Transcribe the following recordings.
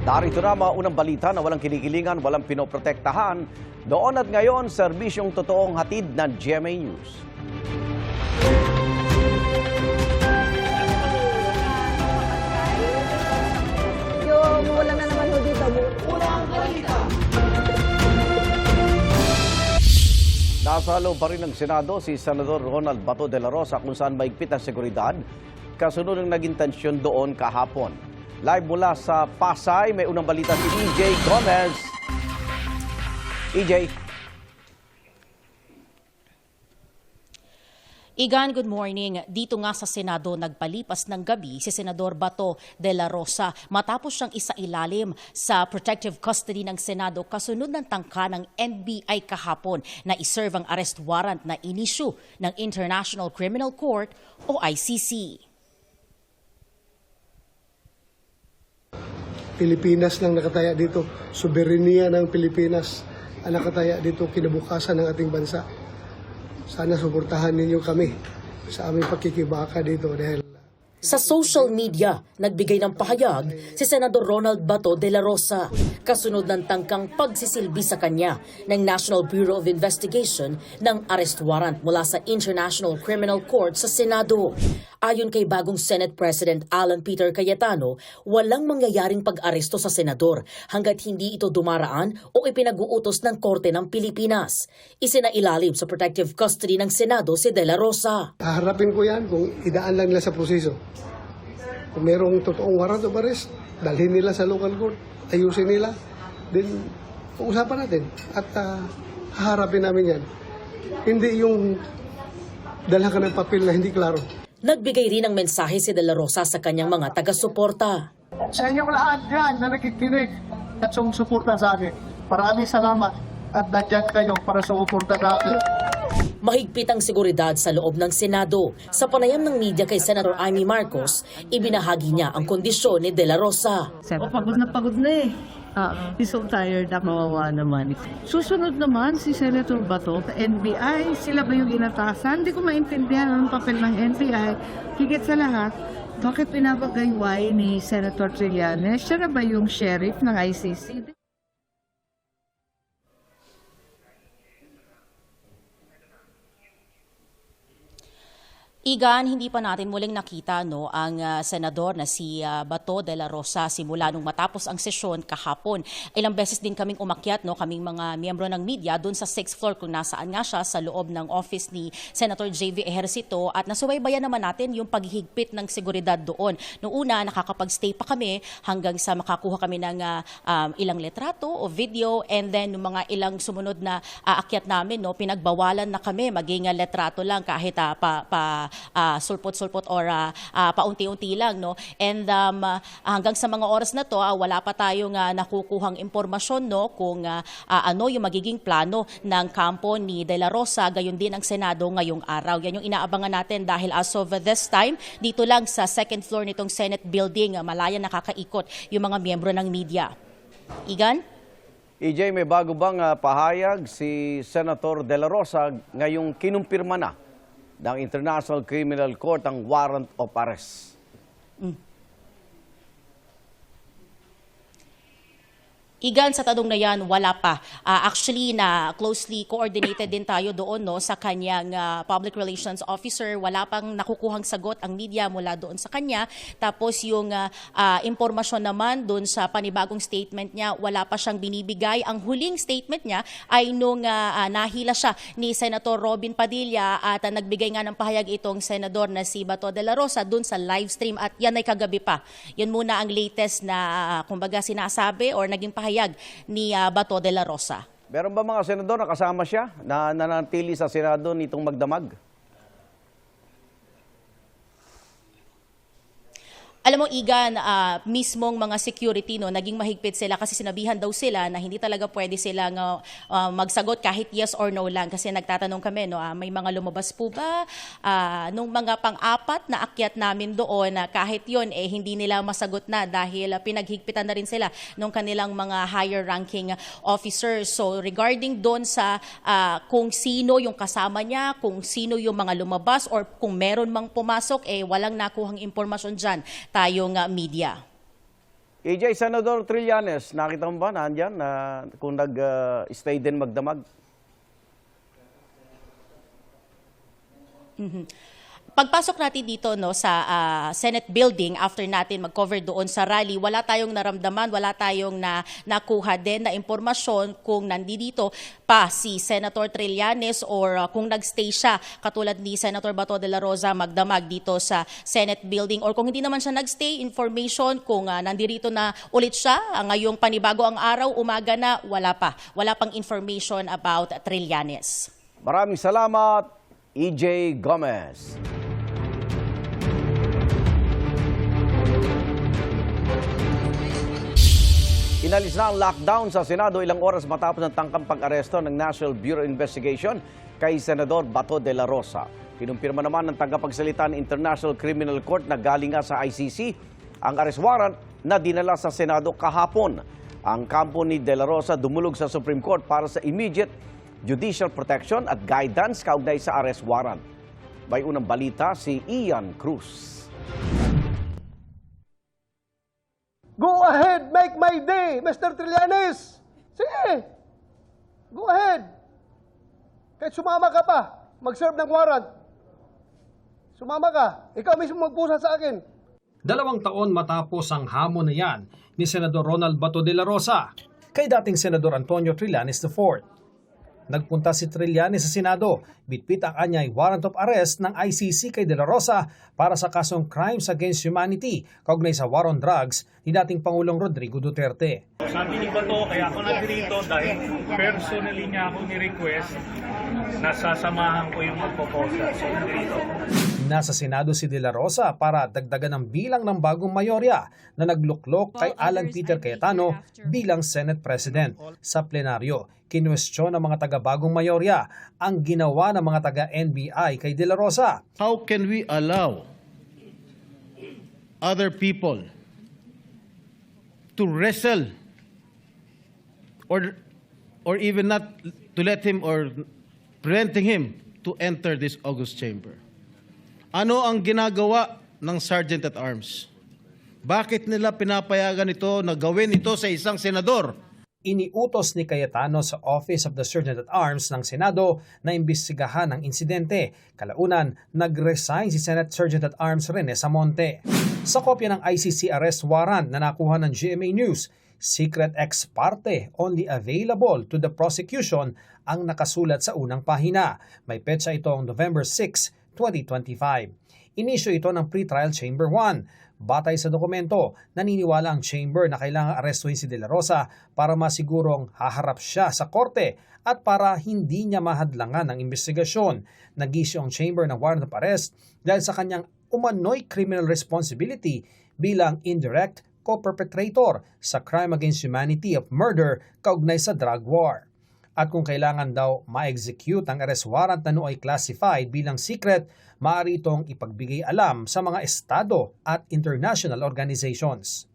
Narito na mga unang balita na walang kinikilingan, walang pinoprotektahan. Doon at ngayon, serbisyong totoong hatid ng GMA News. Yung wala na naman ho dito. Unang balita! Nasa loob pa rin ng Senado si Senador Ronald Bato de la Rosa kung saan maigpit ang seguridad. Kasunod ng naging tensyon doon kahapon. Live mula sa Pasay, may unang balita si EJ Gomez. EJ. Igan, good morning. Dito nga sa Senado nagpalipas ng gabi si Senador Bato de la Rosa matapos siyang isailalim sa protective custody ng Senado kasunod ng tangka ng NBI kahapon na iserve ang arrest warrant na inisyu ng International Criminal Court o ICC. Pilipinas lang nakataya dito. Soberenya ng Pilipinas ang nakataya dito, kinabukasan ng ating bansa. Sana suportahan ninyo kami sa aming pakikibaka dito dahil sa social media, nagbigay ng pahayag si Senador Ronald Bato de la Rosa kasunod ng tangkang pagsisilbi sa kanya ng National Bureau of Investigation ng arrest warrant mula sa International Criminal Court sa Senado. Ayon kay bagong Senate President Alan Peter Cayetano, walang mangyayaring pag-aresto sa senador hanggat hindi ito dumaraan o ipinag-uutos ng Korte ng Pilipinas. Isinailalim sa protective custody ng Senado si de la Rosa. haharapin ko yan kung idaan lang nila sa proseso. Kung merong totoong warrant of arrest, dalhin nila sa local court, ayusin nila, then uusapan natin at haharapin namin yan. Hindi yung dala ka ng papel na hindi klaro. Nagbigay rin ng mensahe si de la Rosa sa kanyang mga taga-suporta. Sa inyong lahat dyan na nakikinig at sumusuporta sa akin, maraming salamat at nandiyan kayo para sumuporta sa akin. Mahigpit ang seguridad sa loob ng Senado. Sa panayam ng media kay Senator Amy Marcos, ibinahagi niya ang kondisyon ni de la Rosa. Pagod na eh. He's so tired na mawawa naman. Susunod naman si Senator Bato, NBI, sila ba yung inatasan? Hindi ko maintindihan ang papel ng NBI. Higit sa lahat, bakit pinapagayway ni Senator Trillanes? Siya na ba yung sheriff ng ICC? Igan, hindi pa natin muling nakita ang senador na si Bato de la Rosa simula nung matapos ang sesyon kahapon. Ilang beses din kaming umakyat, kaming mga miyembro ng media doon sa 6th floor kung nasaan nga siya sa loob ng office ni Senator JV Ejercito at nasubaybayan naman natin yung paghihigpit ng seguridad doon. Noong una, nakakapag-stay pa kami hanggang sa makakuha kami ng ilang litrato o video and then yung mga ilang sumunod na aakyat namin, pinagbawalan na kami maging litrato lang kahit sulpot-sulpot or paunti-unti lang. And hanggang sa mga oras na to, wala pa tayong nakukuhang impormasyon kung ano yung magiging plano ng kampo ni De La Rosa, gayon din ang Senado ngayong araw. Yan yung inaabangan natin dahil as of this time, dito lang sa second floor nitong Senate building, malaya nakakaikot yung mga miyembro ng media. Igan? EJ, may bago bang pahayag si Senator De La Rosa ngayong kinumpirma na ng International Criminal Court ang warrant of arrest? Igan, sa tanong na yan, wala pa. Actually, na closely coordinated din tayo doon sa kanyang public relations officer. Wala pang nakukuhang sagot ang media mula doon sa kanya. Tapos yung impormasyon naman doon sa panibagong statement niya, wala pa siyang binibigay. Ang huling statement niya ay nung nahila siya ni Senator Robin Padilla at nagbigay nga ng pahayag itong senador na si Bato de la Rosa doon sa live stream at yan ay kagabi pa. Yan muna ang latest na kumbaga sinasabi or naging pahayag ni Bato de la Rosa. Meron ba mga senador na kasama siya na nanatili sa Senado nitong magdamag? Alam mo, Igan, mismong mga security, naging mahigpit sila kasi sinabihan daw sila na hindi talaga pwede silang magsagot kahit yes or no lang. Kasi nagtatanong kami, may mga lumabas po ba? Nung mga pang-apat na akyat namin doon, kahit yun, hindi nila masagot na dahil pinaghigpitan na rin sila nung kanilang mga higher ranking officers. So regarding doon sa kung sino yung kasama niya, kung sino yung mga lumabas, or kung meron mang pumasok, walang nakuhang impormasyon dyan tayong media. EJ, Senador Trillanes, nakita mo ba nandyan na kung nag-stay din magdamag? Pagpasok natin dito no sa Senate building after natin mag-cover doon sa rally, wala tayong naramdaman, wala tayong nakuha din na impormasyon kung nandito pa si Senator Trillanes or kung nagstay siya katulad ni Senator Bato de la Rosa magdamag dito sa Senate building, or kung hindi naman siya nagstay, information kung nandirito na ulit siya ngayong panibago ang araw, umaga na, wala pang information about Trillanes. Maraming salamat, EJ Gomez. Inalis na ang lockdown sa Senado ilang oras matapos ng tangkang pag-aresto ng National Bureau of Investigation kay Senador Bato de la Rosa. Kinumpirma naman ng tagapagsalita ng International Criminal Court na galing nga sa ICC ang arrest warrant na dinala sa Senado kahapon. Ang kampo ni de la Rosa dumulog sa Supreme Court para sa immediate judicial protection at guidance kaugnay sa arrest warrant. May unang balita si Ian Cruz. Go ahead, make my day, Mr. Trillanes. Sige, go ahead. Kahit sumama ka pa, mag-serve ng warrant. Sumama ka, ikaw mismo magpusa sa akin. 2 taon matapos ang hamon na yan ni Senador Ronald Bato de la Rosa kay dating Senador Antonio Trillanes IV. Nagpunta si Trillanes sa Senado, bitbit ang anyay warrant of arrest ng ICC kay De La Rosa para sa kasong Crimes Against Humanity kaugnay sa war on drugs ni dating Pangulong Rodrigo Duterte. Sabi ni Bato, kaya ako nandito dahil personally niya ako ni-request na sasamahan ko yung magpoposa. So, nandito. Nasa Senado si De La Rosa para dagdagan ang bilang ng bagong mayorya na nagluklok kay Alan Peter Cayetano bilang Senate President. Sa plenaryo, kinwestiyon ng mga taga-bagong mayorya ang ginawa ng mga taga-NBI kay De La Rosa. How can we allow other people to wrestle or even not to let him or preventing him to enter this august chamber? Ano ang ginagawa ng Sergeant at Arms? Bakit nila pinapayagan ito na gawin ito sa isang senador? Iniutos ni Cayetano sa Office of the Sergeant at Arms ng Senado na imbestigahan ang insidente. Kalaunan, nag-resign si Senate Sergeant at Arms Rene Samonte. Sa kopya ng ICC arrest warrant na nakuha ng GMA News, secret ex parte only available to the prosecution ang nakasulat sa unang pahina. May petsa itong November 6, 2025. Inisyo ito ng Pretrial Chamber 1. Batay sa dokumento, naniniwala ang chamber na kailangang arestuhin si De La Rosa para masigurong haharap siya sa korte at para hindi niya mahadlangan ng investigasyon. Nag-issue ang chamber ng warrant of arrest dahil sa kanyang umano'y criminal responsibility bilang indirect co-perpetrator sa crime against humanity of murder kaugnay sa drug war. At kung kailangan daw ma-execute ang arrest warrant na nooy classified bilang secret, maaari itong ipagbigay alam sa mga estado at international organizations.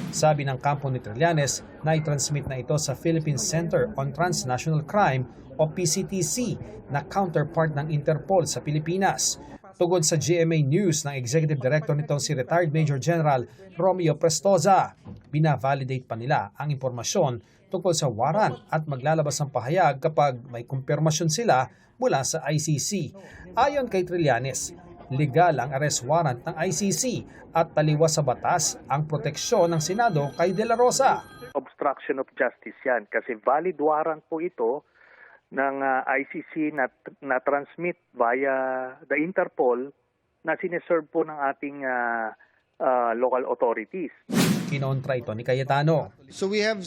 Sabi ng kampo ni Trillanes na i-transmit na ito sa Philippine Center on Transnational Crime o PCTC na counterpart ng Interpol sa Pilipinas. Tugod sa GMA News ng Executive Director nitong si retired Major General Romeo Prestoza, binavalidate pa nila ang impormasyon tungkol sa warrant at maglalabas ng pahayag kapag may kumpirmasyon sila mula sa ICC. Ayon kay Trillanes, legal ang arrest warrant ng ICC at taliwas sa batas ang proteksyon ng Senado kay De La Rosa. Obstruction of justice yan kasi valid warrant po ito ng ICC na transmit via the Interpol na sineserve po ng ating local authorities. Kinontra ito ni Cayetano. So we have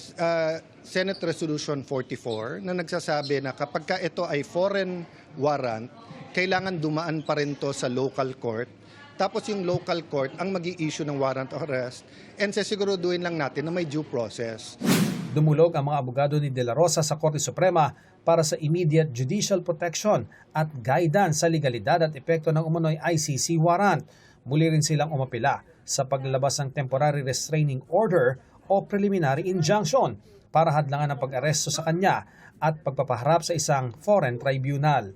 Senate Resolution 44 na nagsasabi na kapag ka ito ay foreign warrant, kailangan dumaan pa rin to sa local court. Tapos yung local court ang mag-i-issue ng warrant of arrest and sasiguruduhin lang natin na may due process. Dumulog ang mga abogado ni De La Rosa sa Korte Suprema para sa immediate judicial protection at guidance sa legalidad at epekto ng umano'y ICC warrant. Muli rin silang umapila sa paglalabas ng temporary restraining order o preliminary injunction para hadlangan ang pag-aresto sa kanya at pagpapaharap sa isang foreign tribunal.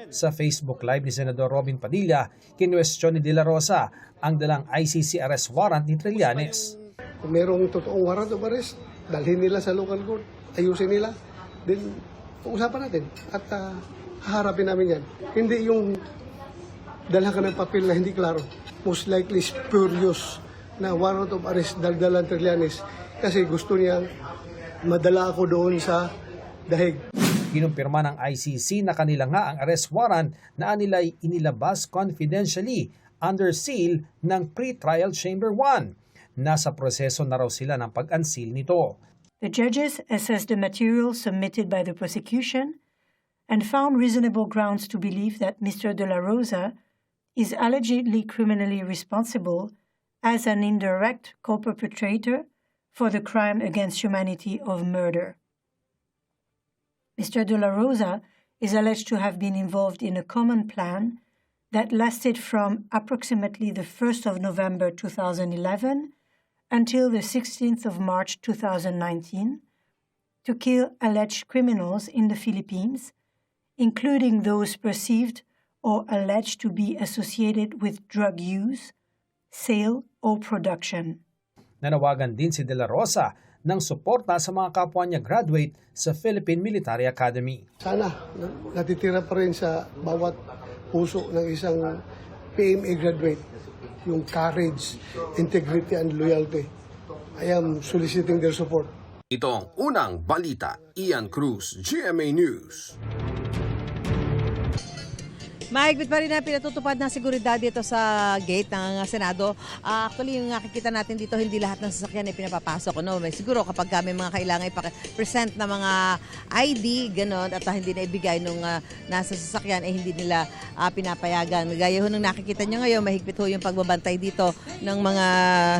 Sa Facebook Live ni Senador Robin Padilla, kinwestiyon ni De La Rosa ang dalang ICC arrest warrant ni Trillanes. Kung merong totoong warrant of arrest, dalhin nila sa local court, ayusin nila, then pag-usapan natin at haharapin namin yan. Hindi yung dala ka ng papel na hindi klaro. Most likely spurious na warrant of arrest daldalan Trillanes kasi gusto niya madala ako doon sa dahig. Kinumpirma ng ICC na kanila nga ang arrest warrant na anila'y inilabas confidentially under seal ng pre-trial chamber 1. Nasa proseso na raw sila ng pag-unseal nito. The judges assessed the material submitted by the prosecution and found reasonable grounds to believe that Mr. De La Rosa is allegedly criminally responsible as an indirect co-perpetrator for the crime against humanity of murder. Mr. De La Rosa is alleged to have been involved in a common plan that lasted from approximately the 1st of November 2011 until the 16th of March 2019 to kill alleged criminals in the Philippines, including those perceived or alleged to be associated with drug use, sale, or production. Nanawagan din si De La Rosa ng suporta sa mga kapwa niya graduate sa Philippine Military Academy. Sana natitira pa rin sa bawat puso ng isang PMA graduate yung courage, integrity, and loyalty. I am soliciting their support. Ito ang unang balita. Ian Cruz, GMA News. Mahigpit pa rin na pinatutupad na seguridad dito sa gate ng Senado. Actually, yung nakikita natin dito, hindi lahat ng sasakyan ay pinapapasok. No? Siguro kapag may mga kailangan ipa-present na mga ID, gano'n, at hindi na ibigay nung nasa sasakyan, ay hindi nila pinapayagan. Gaya ho nung nakikita nyo ngayon, mahigpit ho yung pagbabantay dito ng mga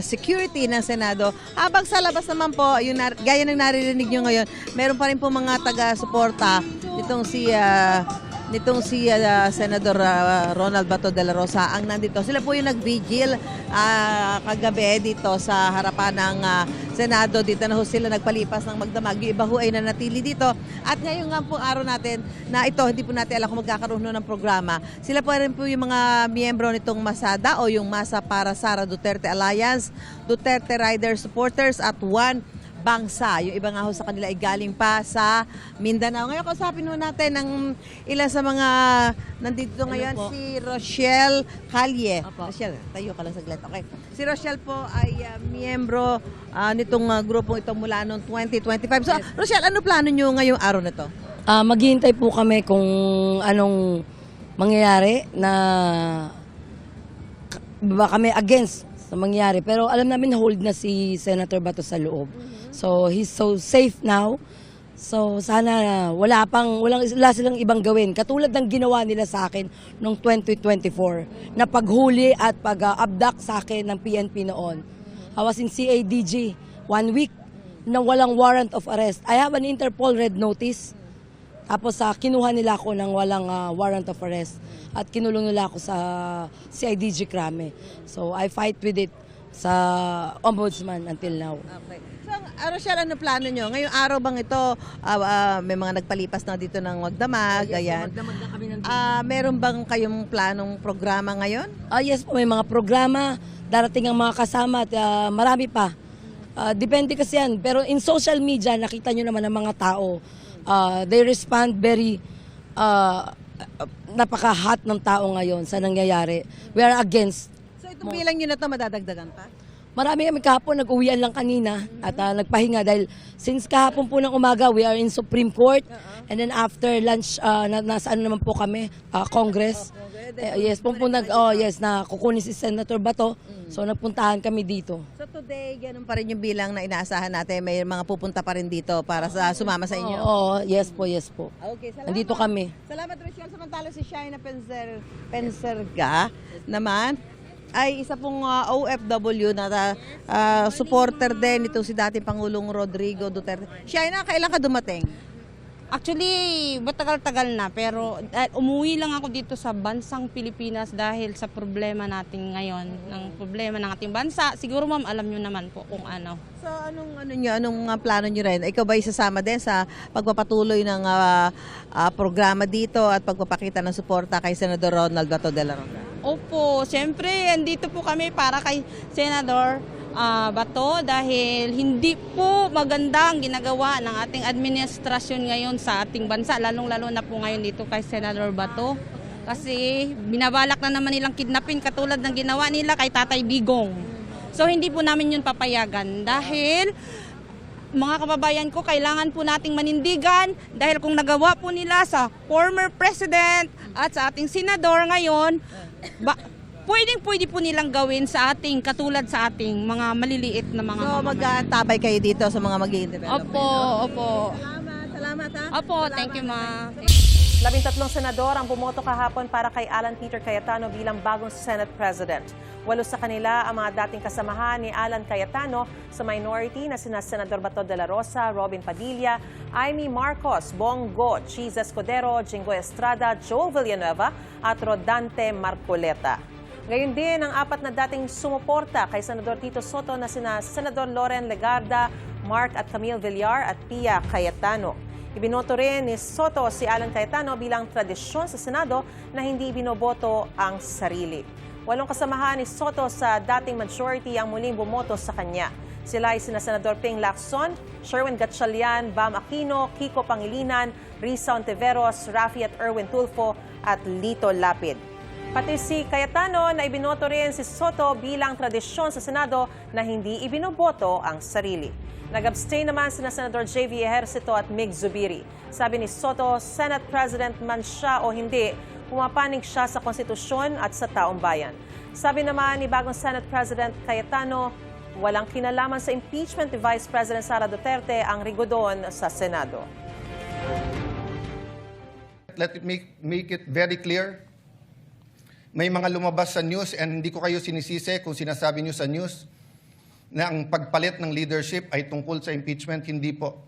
security ng Senado. Habang sa labas naman po, yung gaya ng naririnig nyo ngayon, meron pa rin po mga taga-suporta nitong si Senador Ronald Bato de la Rosa ang nandito. Sila po yung nag-vigil kagabi dito sa harapan ng Senado. Dito na ho sila nagpalipas ng magdamag. Yung iba ho ay nanatili dito. At ngayon nga po araw natin na ito, hindi po natin alam kung magkakaroon ng programa. Sila po rin po yung mga miyembro nitong MASADA o yung Masa para Sara Duterte Alliance, Duterte Rider Supporters at One Bangsa. Yung iba nga ho sa kanila ay galing pa sa Mindanao. Ngayon, kausapin ho natin ang ilan sa mga nandito ngayon, si Rochelle Calye. Rochelle, tayo ka lang saglit. Okay. Si Rochelle po ay miyembro nitong grupong ito mula noong 2025. So, Rochelle, ano plano nyo ngayong araw na to? Maghihintay po kami kung anong mangyayari na baka kami against sa mangyayari. Pero alam namin hold na si Senator Bato sa loob. So he's so safe now. So sana wala silang ibang gawin. Katulad ng ginawa nila sa akin noong 2024 na paghuli at pag-abduct sa akin ng PNP noon. I was in CADG 1 week na walang warrant of arrest. I have an Interpol red notice. Tapos kinuha nila ako ng walang warrant of arrest at kinulong nila ako sa CIDG Krame. So I fight with it sa ombudsman until now. Okay. So, Rochelle, ano plano nyo? Ngayong araw bang ito, may mga nagpalipas na dito ng Magdamag, ayan. Meron bang kayong planong programa ngayon? Yes po, may mga programa, darating ang mga kasama at marami pa. Depende kasi yan. Pero in social media, nakita nyo naman ang mga tao. They respond very napaka-hot ng tao ngayon sa nangyayari. We are against. So itong bilang nyo na ito, madadagdagan pa? Marami kami kahapon, nag-uwian lang kanina at nagpahinga dahil since kahapon po ng umaga, we are in Supreme Court. And then after lunch, nasa ano naman po kami, Congress. Yes, na kukunin si Senator Bato. So nagpuntahan kami dito. So today, ganun pa rin yung bilang na inaasahan natin. May mga pupunta pa rin dito para sumama sa inyo? Oo, yes po. Okay, salamat. Nandito kami. Salamat, Rochelle. Samantala si Shaina Penserga naman ay isa pong OFW na supporter din ito si dating Pangulong Rodrigo Duterte. Shaina, kailan ka dumating? Actually, matagal-tagal na pero umuwi lang ako dito sa bansang Pilipinas dahil sa problema natin ngayon, ng problema ng ating bansa. Siguro ma'am, alam nyo naman po kung ano. So anong plano nyo rin? Ikaw ba isasama din sa pagpapatuloy ng programa dito at pagpapakita ng suporta kay Senador Ronald Bato de la Rosa? Opo, siyempre, andito po kami para kay Senador. Bato dahil hindi po maganda ang ginagawa ng ating administrasyon ngayon sa ating bansa, lalong-lalo na po ngayon dito kay Senador Bato. Kasi binabalak na naman nilang kidnapin katulad ng ginawa nila kay Tatay Digong. So hindi po namin yun papayagan dahil mga kababayan ko, kailangan po nating manindigan dahil kung nagawa po nila sa former president at sa ating senador ngayon, pwede po nilang gawin sa ating, katulad sa ating mga maliliit na mga So magtatabay kayo dito sa mga magiging development? Opo. Salamat ha. Opo, thank you ma. 13 senador ang bumoto kahapon para kay Alan Peter Cayetano bilang bagong Senate President. 8 sa kanila ang mga dating kasamahan ni Alan Cayetano sa minority na sina Senador Bato de la Rosa, Robin Padilla, Amy Marcos, Bongo, Cheese Escudero, Jinggoy Estrada, Joe Villanueva at Rodante Marcoleta. Ngayon din ang 4 na dating sumuporta kay Senador Tito Soto na sina Senador Loren Legarda, Mark at Camille Villar at Pia Cayetano. Ibinoto rin ni Soto si Alan Cayetano bilang tradisyon sa Senado na hindi binoboto ang sarili. 8 kasamahan ni Soto sa dating majority ang muling bumoto sa kanya. Sila ay sina Senador Ping Lacson, Sherwin Gatchalian, Bam Aquino, Kiko Pangilinan, Risa Ontiveros, Rafi at Erwin Tulfo at Lito Lapid. Pati si Cayetano na ibinoto rin si Soto bilang tradisyon sa Senado na hindi ibinoboto ang sarili. Nag-abstain naman sina Senador J.V. Ejercito at Mig Zubiri. Sabi ni Soto, Senate President man siya o hindi, pumapanig siya sa konstitusyon at sa taong bayan. Sabi naman ni bagong Senate President Cayetano, walang kinalaman sa impeachment ni Vice President Sara Duterte ang rigodon sa Senado. Let it make it very clear. May mga lumabas sa news and hindi ko kayo sinisisi kung sinasabi nyo sa news na ang pagpalit ng leadership ay tungkol sa impeachment. Hindi po.